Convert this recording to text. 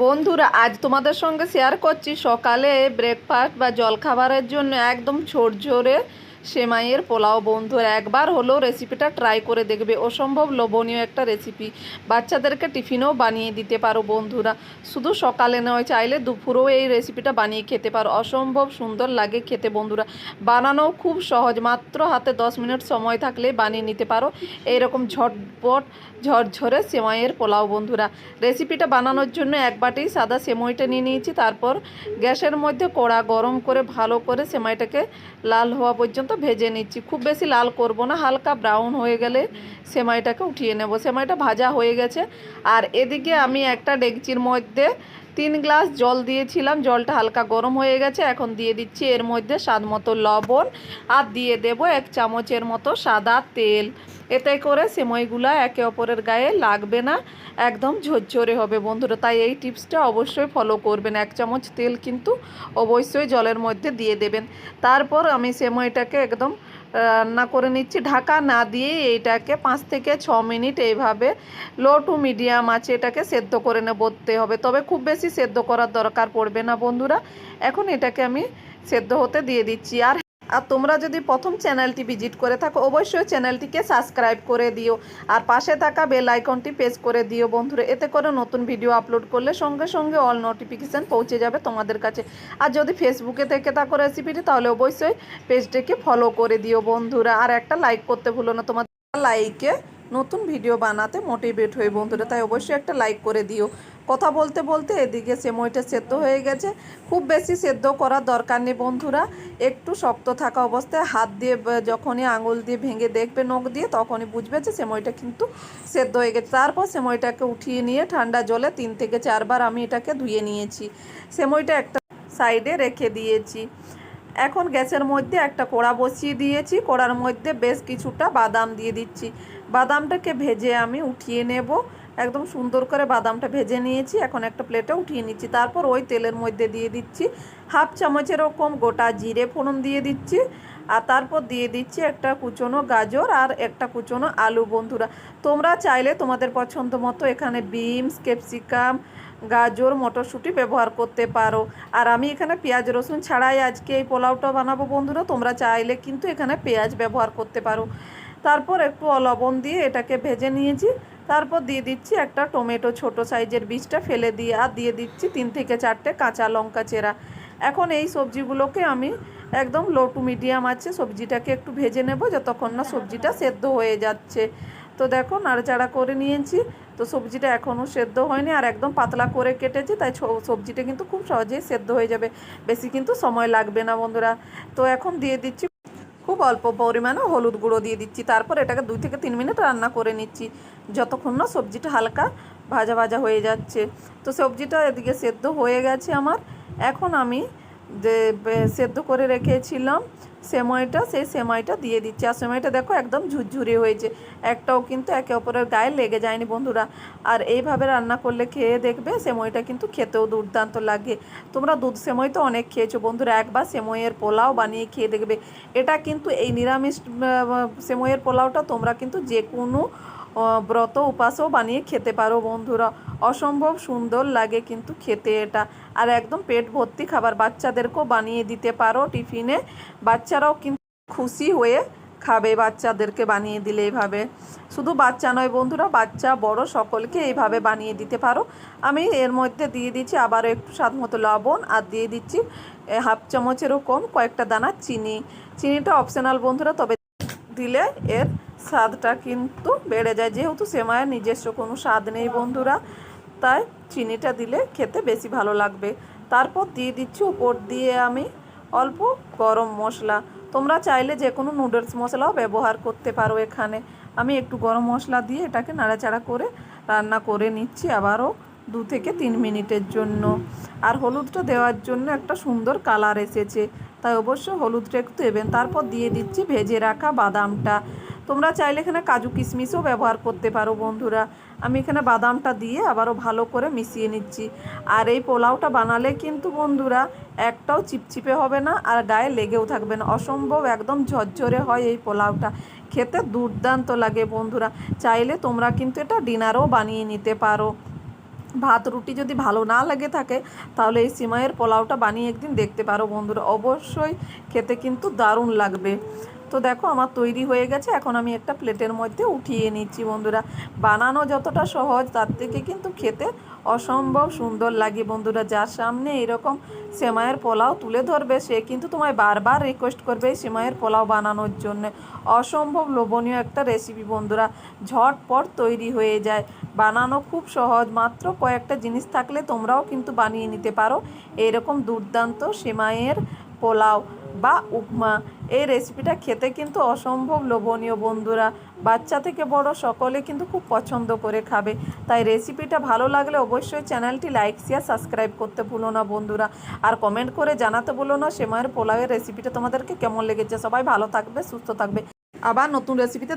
বন্ধুরা, আজ তোমাদের সঙ্গে শেয়ার করছি সকালে ব্রেকফাস্ট বা জলখাবারের জন্য একদম ঝরঝরে সেমাইয়ের পোলাও। বন্ধুরা, একবার হলেও রেসিপিটা ট্রাই করে দেখবে। অসম্ভব লোভনীয় একটা রেসিপি, বাচ্চাদেরকে টিফিনেও বানিয়ে দিতে পারো। বন্ধুরা, শুধু সকালে নয়, চাইলে দুপুরেও এই রেসিপিটা বানিয়ে খেতে পারো। অসম্ভব সুন্দর লাগে খেতে। বন্ধুরা, বানানোও খুব সহজ, মাত্র হাতে 10 মিনিট সময় থাকলে বানিয়ে নিতে পারো এইরকম ঝটপট ঝরঝরে সেমাইয়ের পোলাও। বন্ধুরা, রেসিপিটা বানানোর জন্য এক বাটি সাদা সেমাইটা নিয়ে নিয়েছি। তারপর গ্যাসের মধ্যে কড়া গরম করে ভালো করে সেমাইটাকে লাল হওয়া পর্যন্ত ভেজে নিচ্ছি। খুব বেশি লাল করব না, হালকা ব্রাউন হয়ে গেলে সেমাইটাকে উঠিয়ে নেব। সেমাইটা ভাজা হয়ে গেছে। আর এদিকে আমি একটা ডেকচির মধ্যে 3 গ্লাস জল দিয়েছিলাম। জলটা হালকা গরম হয়ে গেছে। এখন দিয়ে দিচ্ছি এর মধ্যে স্বাদ মতো লবণ, আর দিয়ে দেব 1 চামচের মতো সাদা তেল। এতে করে সেমাইগুলো একে অপরের গায়ে লাগবে না, একদম ঝরঝরে হবে। বন্ধুরা, তাই এই টিপসটা অবশ্যই ফলো করবেন। 1 চামচ তেল কিন্তু অবশ্যই জলের মধ্যে দিয়ে দেবেন। তারপর আমি সেমাইটাকে একদম রান্না করে নিচ্ছি, ঢাকা না দিয়ে। এইটাকে 5 থেকে 6 মিনিট এইভাবে লো টু মিডিয়াম আছে এটাকে সেদ্ধ করে নেবতে হবে। তবে খুব বেশি সেদ্ধ করার দরকার পড়বে না। বন্ধুরা, এখন এটাকে আমি সেদ্ধ হতে দিয়ে দিচ্ছি। আর তোমরা যদি প্রথম চ্যানেলটি ভিজিট করে থাকো, অবশ্যই চ্যানেলটিকে সাবস্ক্রাইব করে দিও, আর পাশে থাকা বেল আইকনটি প্রেস করে দিও। বন্ধুরা, এতে করে নতুন ভিডিও আপলোড করলে সঙ্গে সঙ্গে অল নোটিফিকেশান পৌঁছে যাবে তোমাদের কাছে। আর যদি ফেসবুকে থেকে থাকো রেসিপিটি, তাহলে অবশ্যই পেজটিকে ফলো করে দিও। বন্ধুরা, আর একটা লাইক করতে ভুলো না, তোমাদের লাইকে নতুন ভিডিও বানাতে মোটিভেট হয়ে। বন্ধুরা, তাই অবশ্যই একটা লাইক করে দিও। কথা বলতে বলতে এদিকে সেমাইটা সেদ্ধ হয়ে গেছে। খুব বেশি সেদ্ধ করার দরকার নেই। বন্ধুরা, একটু শক্ত থাকা অবস্থায় হাত দিয়ে যখনই আঙুল দিয়ে ভেঙে দেখবে নখ দিয়ে, তখনই বুঝবে যে সেমাইটা কিন্তু সেদ্ধ হয়ে গেছে। তারপর সেমাইটাকে উঠিয়ে নিয়ে ঠান্ডা জলে 3 থেকে 4 বার আমি এটাকে ধুয়ে নিয়েছি। সেমাইটা একটা সাইডে রেখে দিয়েছি। এখন গ্যাসের মধ্যে একটা কড়া বসিয়ে দিয়েছি। কড়ার মধ্যে বেশ কিছুটা বাদাম দিয়ে দিচ্ছি। বাদামটাকে ভেজে আমি উঠিয়ে নেব। একদম সুন্দর করে বাদামটা ভেজে নিয়েছি। এখন একটা প্লেটে উঠিয়ে নিচ্ছি। তারপর ওই তেলের মধ্যে দিয়ে দিচ্ছি 1/2 চামচের এরকম গোটা জিরে ফোড়ন দিয়ে দিচ্ছি। আর তারপর দিয়ে দিচ্ছি একটা কুচনো গাজর আর একটা কুচনো আলু। বন্ধুরা, তোমরা চাইলে তোমাদের পছন্দ মতো এখানে বিনস, ক্যাপসিকাম, গাজর, মটরশুঁটি ব্যবহার করতে পারো। আর আমি এখানে পেঁয়াজ রসুন ছাড়াই আজকে এই পোলাওটা বানাবো। বন্ধুরা, তোমরা চাইলে কিন্তু এখানে পেঁয়াজ ব্যবহার করতে পারো। তারপর একটু লবণ দিয়ে এটাকে ভেজে নিয়েছি। তারপর দিয়ে দিচ্ছি একটা টমেটো, ছোট সাইজের বীজটা ফেলে দিয়ে, আর দিয়ে দিচ্ছি 3 থেকে 4টে কাঁচা লঙ্কা চেরা। এখন এই সবজিগুলোকে আমি একদম লো টু মিডিয়াম আছে সবজিটাকে একটু ভেজে নেব, যতক্ষণ না সবজিটা সেদ্ধ হয়ে যাচ্ছে। তো দেখো, নাড়াচাড়া করে নিয়েছি। তো সবজিটা এখনও সেদ্ধ হয়নি, আর একদম পাতলা করে কেটেছি, তাই সবজিটা কিন্তু খুব সহজেই সেদ্ধ হয়ে যাবে। বেশি কিন্তু সময় লাগবে না। বন্ধুরা, তো এখন দিয়ে দিচ্ছি খুব অল্প পরিমাণে হলুদ গুঁড়ো দিয়ে দিচ্ছি। তারপর এটাকে 2 থেকে 3 মিনিট রান্না করে নিচ্ছি, যতক্ষণ না সবজিটা হালকা ভাজা ভাজা হয়ে যাচ্ছে। তো সবজিটা এদিকে সেদ্ধ হয়ে গেছে আমার। এখন আমি যে সেদ্ধ করে রেখেছিলাম সেমাইটা, সেই সেমাইটা দিয়ে দিচ্ছি। আর সেমাইটা দেখো একদম ঝুরঝুরে হয়েছে, একটাও কিন্তু একে অপরের গায়ে লেগে যায়নি। বন্ধুরা, আর এইভাবে রান্না করলে খেয়ে দেখবে সেমাইটা কিন্তু খেতেও দুর্দান্ত লাগে। তোমরা দুধ সেমাই তো অনেক খেয়েছো। বন্ধুরা, একবার সেমাইয়ের পোলাও বানিয়ে খেয়ে দেখবে। এটা কিন্তু এই নিরামিষ সেমাইয়ের পোলাওটা তোমরা কিন্তু যে কোনো ব্রত উপাসও বানিয়ে খেতে পারো। বন্ধুরা, অসম্ভব সুন্দর লাগে কিন্তু খেতে এটা। আর একদম পেট ভর্তি খাবার, বাচ্চাদেরকেও বানিয়ে দিতে পারো টিফিনে। বাচ্চারাও কিন্তু খুশি হয়ে খাবে বাচ্চাদেরকে বানিয়ে দিলে এইভাবে। শুধু বাচ্চা নয় বন্ধুরা, বাচ্চা বড় সকলকে এইভাবে বানিয়ে দিতে পারো। আমি এর মধ্যে দিয়ে দিচ্ছি আবারও একটু স্বাদ মতো লবণ, আর দিয়ে দিচ্ছি 1/2 চামচেরও কম কয়েকটা দানা চিনি। চিনিটা অপশনাল বন্ধুরা, তবে দিলে এর স্বাদটা কিন্তু বেড়ে যায়। যেহেতু সেমাইয়ের নিজস্ব কোনো স্বাদ নেই বন্ধুরা, তাই চিনিটা দিলে খেতে বেশি ভালো লাগবে। তারপর দিয়ে দিচ্ছি উপর দিয়ে আমি অল্প গরম মশলা। তোমরা চাইলে যে কোনো নুডলস মশলাও ব্যবহার করতে পারো। এখানে আমি একটু গরম মশলা দিয়ে এটাকে নাড়াচাড়া করে রান্না করে নিচ্ছি আবারও 2 থেকে 3 মিনিটের জন্য। আর হলুদটা দেওয়ার জন্য একটা সুন্দর কালার এসেছে, তাই অবশ্যই হলুদটা একটু দেবেন। তারপর দিয়ে দিচ্ছি ভেজে রাখা বাদামটা। তোমরা চাইলে এখানে কাজু কিশমিশও ব্যবহার করতে পারো। বন্ধুরা, আমি এখানে বাদামটা দিয়ে আবারও ভালো করে মিশিয়ে নিচ্ছি। আর এই পোলাওটা বানালে কিন্তু বন্ধুরা একটাও চিপচিপে হবে না, আর গায়ে লেগেও থাকবে না। অসম্ভব একদম ঝরঝরে হয় এই পোলাওটা, খেতে দুর্দান্ত লাগে। বন্ধুরা, চাইলে তোমরা কিন্তু এটা ডিনারও বানিয়ে নিতে পারো। ভাত রুটি যদি ভালো না লেগে থাকে তাহলে এই সিমাইয়ের পোলাওটা বানিয়ে একদিন দেখতে পারো বন্ধুরা, অবশ্যই খেতে কিন্তু দারুণ লাগবে। তো দেখো আমার তৈরি হয়ে গেছে, এখন আমি একটা প্লেটের মধ্যে উঠিয়ে নিচ্ছি বন্ধুরা। বানানো যতটা সহজ তার থেকে কিন্তু খেতে অসম্ভব সুন্দর লাগে বন্ধুরা। যার সামনে এরকম সেমাইয়ের পোলাও তুলে ধরবে সে কিন্তু তোমায় বারবার রিকোয়েস্ট করবে এই সেমাইয়ের পোলাও বানানোর জন্য। অসম্ভব লোভনীয় একটা রেসিপি বন্ধুরা, ঝটপট তৈরি হয়ে যায়, বানানো খুব সহজ, মাত্র কয়েকটা জিনিস থাকলে তোমরাও কিন্তু বানিয়ে নিতে পারো এরকম দুর্দান্ত সেমাইয়ের পোলাও বা উপমা। এই রেসিপিটা খেতে কিন্তু অসম্ভব লোভনীয় বন্ধুরা, বাচ্চা থেকে বড় সকলে কিন্তু খুব পছন্দ করে খাবে। তাই রেসিপিটা ভালো লাগলে অবশ্যই চ্যানেলটি লাইক শেয়ার সাবস্ক্রাইব করতে ভুলো না বন্ধুরা, আর কমেন্ট করে জানাতে ভুলো না সেমাইয়ের পোলাওয়ের রেসিপিটা তোমাদেরকে কেমন লেগেছে। সবাই ভালো থাকবে, সুস্থ থাকবে, আবার নতুন রেসিপিতে